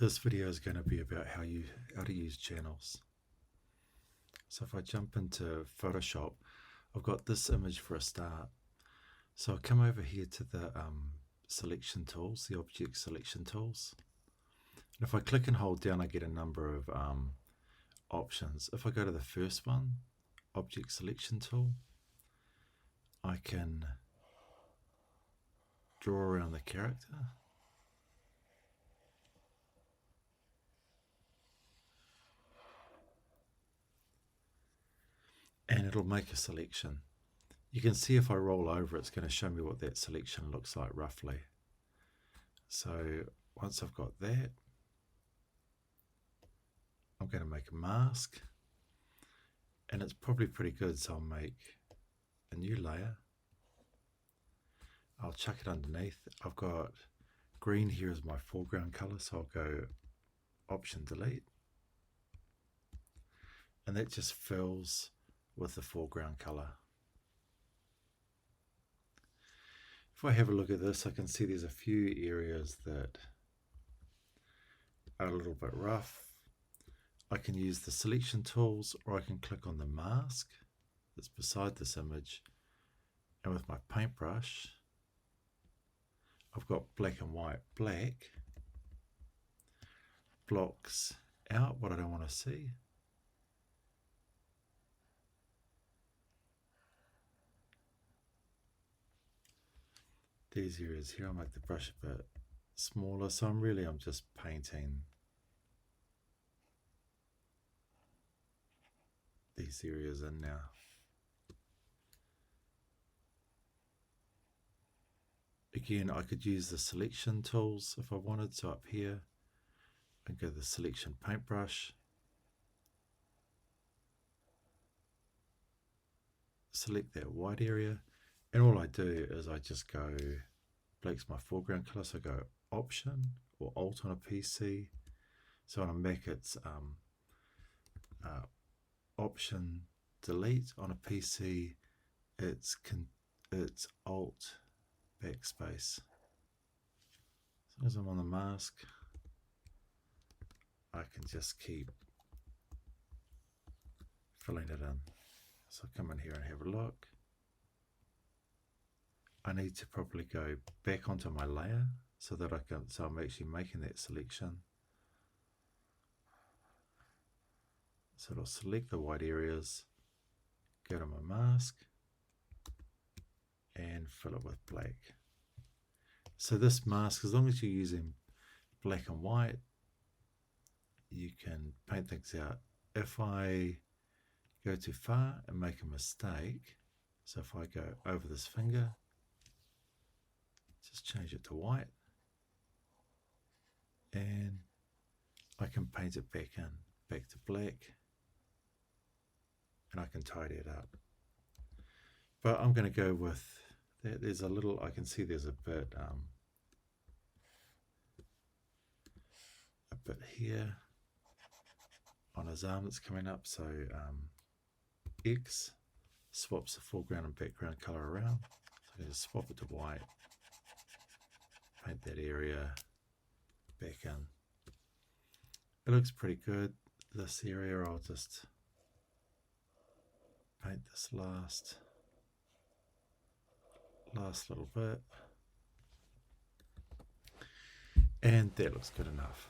This video is going to be about how to use channels. So if I jump into Photoshop, I've got this image for a start. So I'll come over here to the selection tools, the object selection tools. And if I click and hold down, I get a number of options. If I go to the first one, object selection tool, I can draw around the character. And it'll make a selection. You can see if I roll over, it's going to show me what that selection looks like roughly. So once I've got that, I'm going to make a mask, and it's probably pretty good, so I'll make a new layer. I'll chuck it underneath. I've got green here as my foreground color, so I'll go Option Delete, and that just fills with the foreground color. If I have a look at this, I can see there's a few areas that are a little bit rough. I can use the selection tools, or I can click on the mask that's beside this image, and with my paintbrush, I've got black and white. Black blocks out what I don't want to see. These areas here, I'll make the brush a bit smaller, so I'm just painting these areas in now. Again, I could use the selection tools if I wanted, so up here I go to the selection paintbrush, select that white area, and all I do is I just go, black's my foreground color, so I go Option or Alt on a PC. So on a Mac it's Option Delete. On a PC it's Alt Backspace. As long as I'm on the mask, I can just keep filling it in. So I'll come in here and have a look. I need to probably go back onto my layer so that so I'm actually making that selection. So it'll select the white areas, go to my mask, and fill it with black. So this mask, as long as you're using black and white, you can paint things out. If I go too far and make a mistake, so if I go over this finger, just change it to white, and I can paint it back to black, and I can tidy it up. But I'm going to go with that. There's a little, I can see there's a bit here on his arm that's coming up, so X swaps the foreground and background color around. So I just swap it to white, paint that area back in. It looks pretty good. This area, I'll just paint this last little bit, and that looks good enough.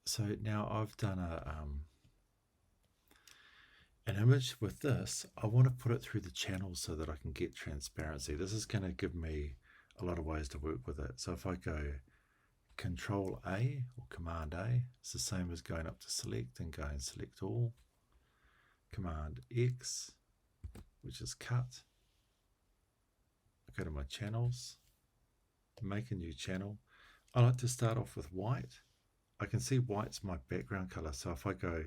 So now I've done an image with this. I want to put it through the channel so that I can get transparency. This is going to give me a lot of ways to work with it. So if I go Control A or Command A, it's the same as going up to select and going select all. Command X, which is cut. I go to my channels, make a new channel. I like to start off with white. I can see white's my background color, so if I go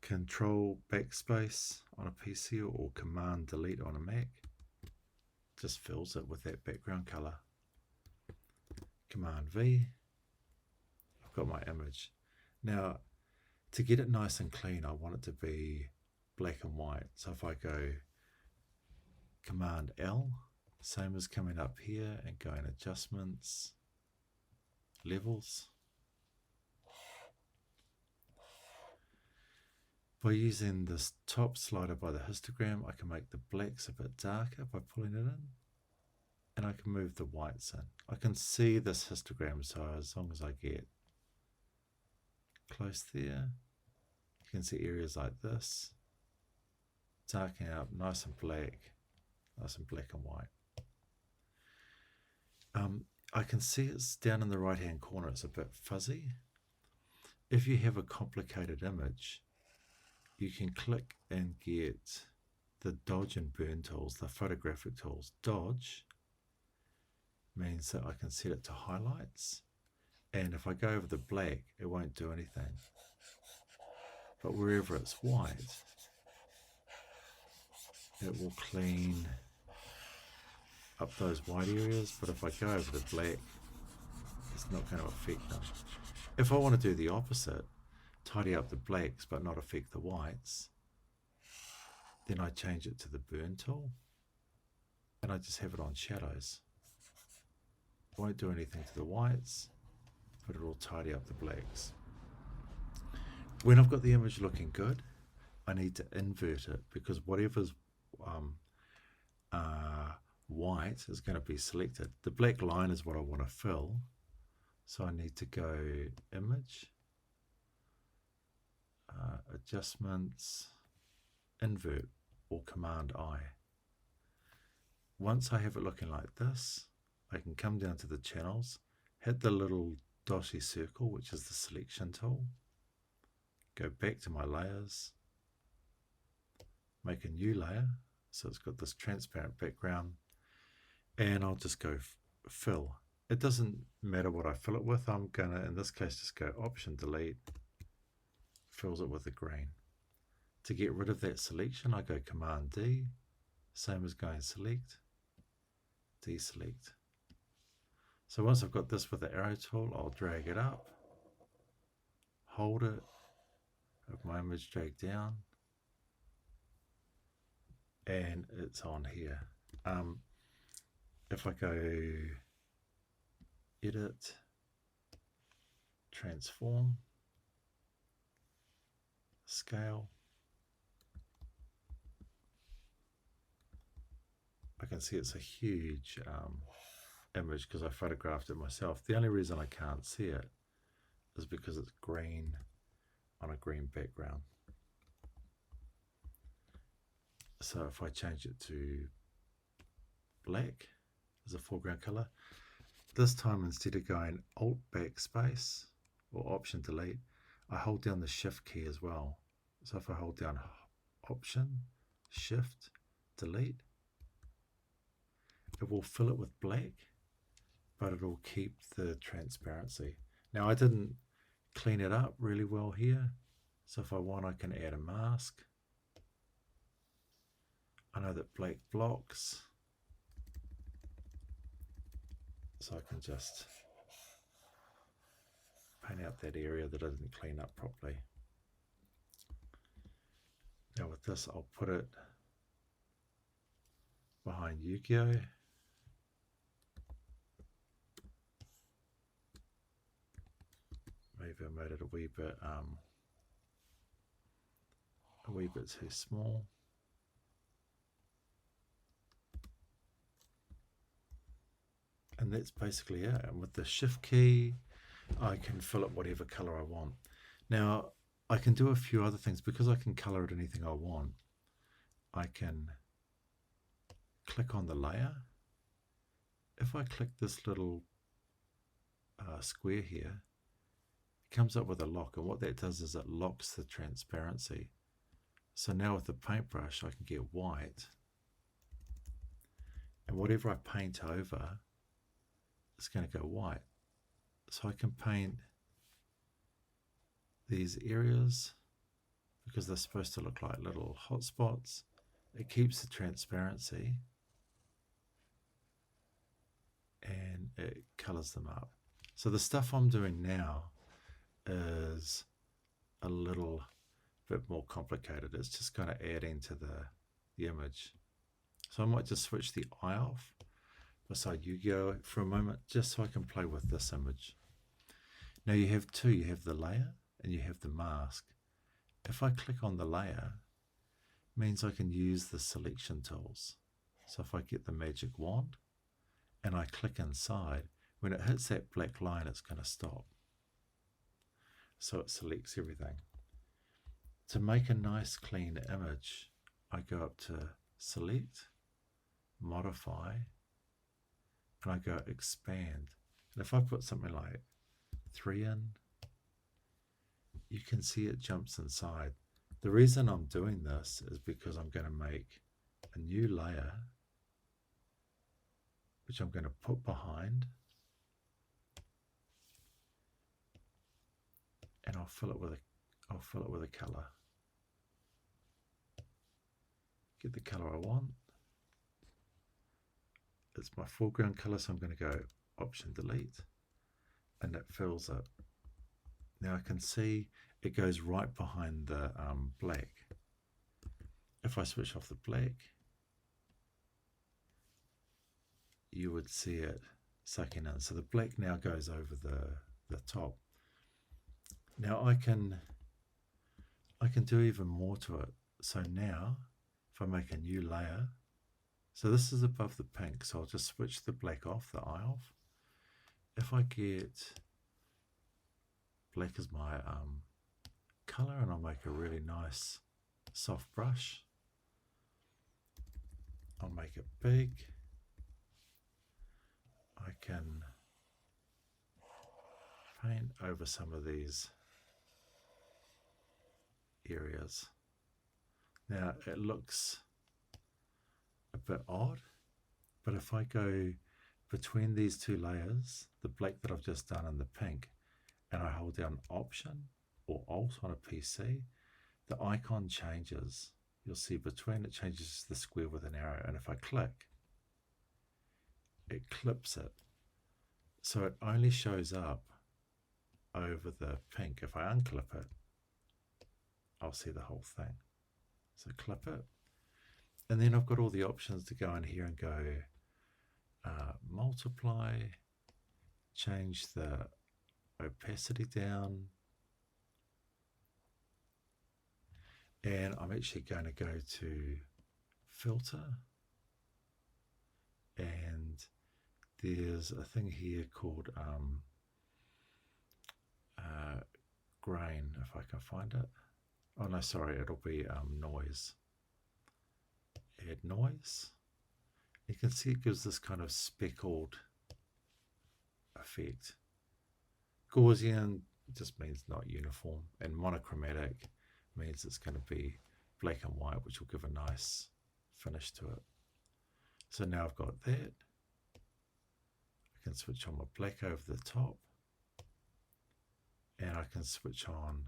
Control Backspace on a PC or Command Delete on a Mac, just fills it with that background color. Command V, I've got my image. Now, to get it nice and clean, I want it to be black and white. So if I go Command L, same as coming up here and going Adjustments, levels. By using this top slider by the histogram, I can make the blacks a bit darker by pulling it in, and I can move the whites in. I can see this histogram, so as long as I get close there, you can see areas like this, darken out, nice and black and white. I can see it's down in the right hand corner, it's a bit fuzzy. If you have a complicated image, you can click and get the dodge and burn tools, the photographic tools. Dodge means that I can set it to highlights, and if I go over the black, it won't do anything. But wherever it's white, it will clean up those white areas, but if I go over the black, it's not going to affect them. If I want to do the opposite, tidy up the blacks but not affect the whites, then I change it to the burn tool and I just have it on shadows. It won't do anything to the whites, but it will tidy up the blacks. When I've got the image looking good, I need to invert it, because whatever's white is going to be selected. The black line is what I want to fill, so I need to go image, adjustments, invert, or command I. Once I have it looking like this, I can come down to the channels, hit the little dotty circle, which is the selection tool, go back to my layers, make a new layer, so it's got this transparent background, and I'll just go fill. It doesn't matter what I fill it with. I'm gonna, in this case, just go Option Delete, fills it with the green. To get rid of that selection, I go Command D, same as going Select, Deselect. So once I've got this with the arrow tool, I'll drag it up, hold it, have my image drag down, and it's on here. If I go Edit, Transform, Scale, I can see it's a huge image because I photographed it myself. The only reason I can't see it is because it's green on a green background. So if I change it to black as a foreground color, this time instead of going Alt Backspace or Option Delete, I hold down the Shift key as well. So if I hold down Option, Shift, Delete, it will fill it with black, but it will keep the transparency. Now I didn't clean it up really well here, so if I want, I can add a mask. I know that black blocks, so I can just paint out that area that I didn't clean up properly. Now with this, I'll put it behind Yu-Gi-Oh! Maybe I made it a wee bit too small. And that's basically it. And with the Shift key, I can fill it whatever color I want. Now, I can do a few other things. Because I can color it anything I want, I can click on the layer. If I click this little square here, it comes up with a lock. And what that does is it locks the transparency. So now with the paintbrush, I can get white. And whatever I paint over, it's going to go white. So I can paint these areas because they're supposed to look like little hot spots. It keeps the transparency and it colors them up. So the stuff I'm doing now is a little bit more complicated. It's just kind of adding to the image. So I might just switch the eye off beside Yu-Gi-Oh! For a moment, just so I can play with this image. Now you have two, you have the layer and you have the mask. If I click on the layer, it means I can use the selection tools. So if I get the magic wand and I click inside, when it hits that black line, it's going to stop. So it selects everything. To make a nice clean image, I go up to Select, Modify, and I go Expand. And if I put something like 3 in, you can see it jumps inside. The reason I'm doing this is because I'm going to make a new layer, which I'm going to put behind, and I'll fill it with a color. Get the color I want. It's my foreground color, so I'm going to go Option Delete, and it fills it. Now I can see it goes right behind the black. If I switch off the black, you would see it sucking in. So the black now goes over the top. Now I can do even more to it. So now if I make a new layer, so this is above the pink, so I'll just switch the black off, the eye off. If I get black as my color, and I'll make a really nice soft brush, I'll make it big. I can paint over some of these areas. Now it looks a bit odd, but if I go between these two layers, the black that I've just done and the pink, and I hold down Option or Alt on a PC, the icon changes. You'll see between it changes to the square with an arrow, and if I click, it clips it. So it only shows up over the pink. If I unclip it, I'll see the whole thing. So clip it. And then I've got all the options to go in here and go multiply, change the opacity down, and I'm actually going to go to filter, and there's a thing here called grain, if I can find it. Oh no, sorry, it'll be noise. Add noise. You can see it gives this kind of speckled effect. Gaussian just means not uniform, and monochromatic means it's going to be black and white, which will give a nice finish to it. So now I've got that. I can switch on my black over the top, and I can switch on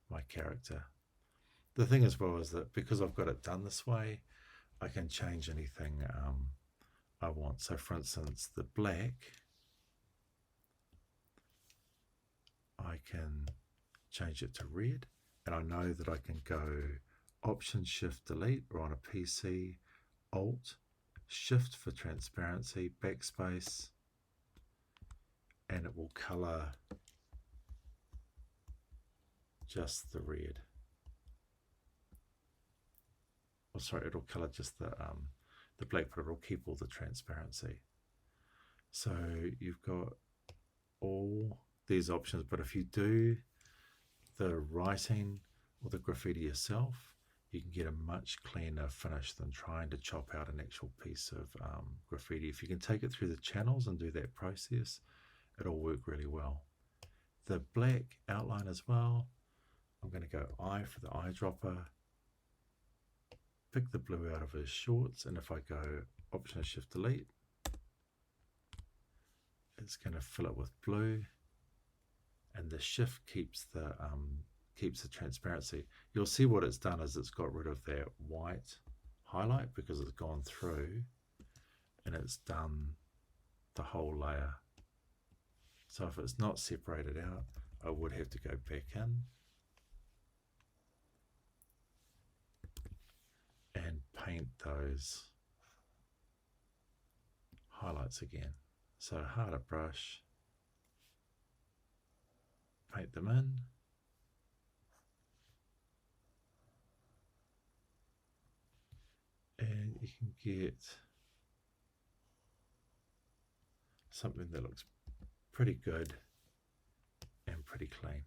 my character. The thing as well is that because I've got it done this way, I can change anything I want. So for instance, the black, I can change it to red, and I know that I can go Option Shift Delete, or on a PC, Alt Shift for transparency, backspace, and it will color just the red. Oh, sorry, it'll color just the black, but it'll keep all the transparency. So you've got all these options, but if you do the writing or the graffiti yourself, you can get a much cleaner finish than trying to chop out an actual piece of graffiti. If you can take it through the channels and do that process, it'll work really well. The black outline as well, I'm going to go eye for the eyedropper, pick the blue out of his shorts, and if I go Option Shift Delete, it's going to fill it with blue, and the shift keeps the transparency. You'll see what it's done is it's got rid of that white highlight because it's gone through and it's done the whole layer. So if it's not separated out, I would have to go back in and paint those highlights again. So harder brush, paint them in. And you can get something that looks pretty good and pretty clean.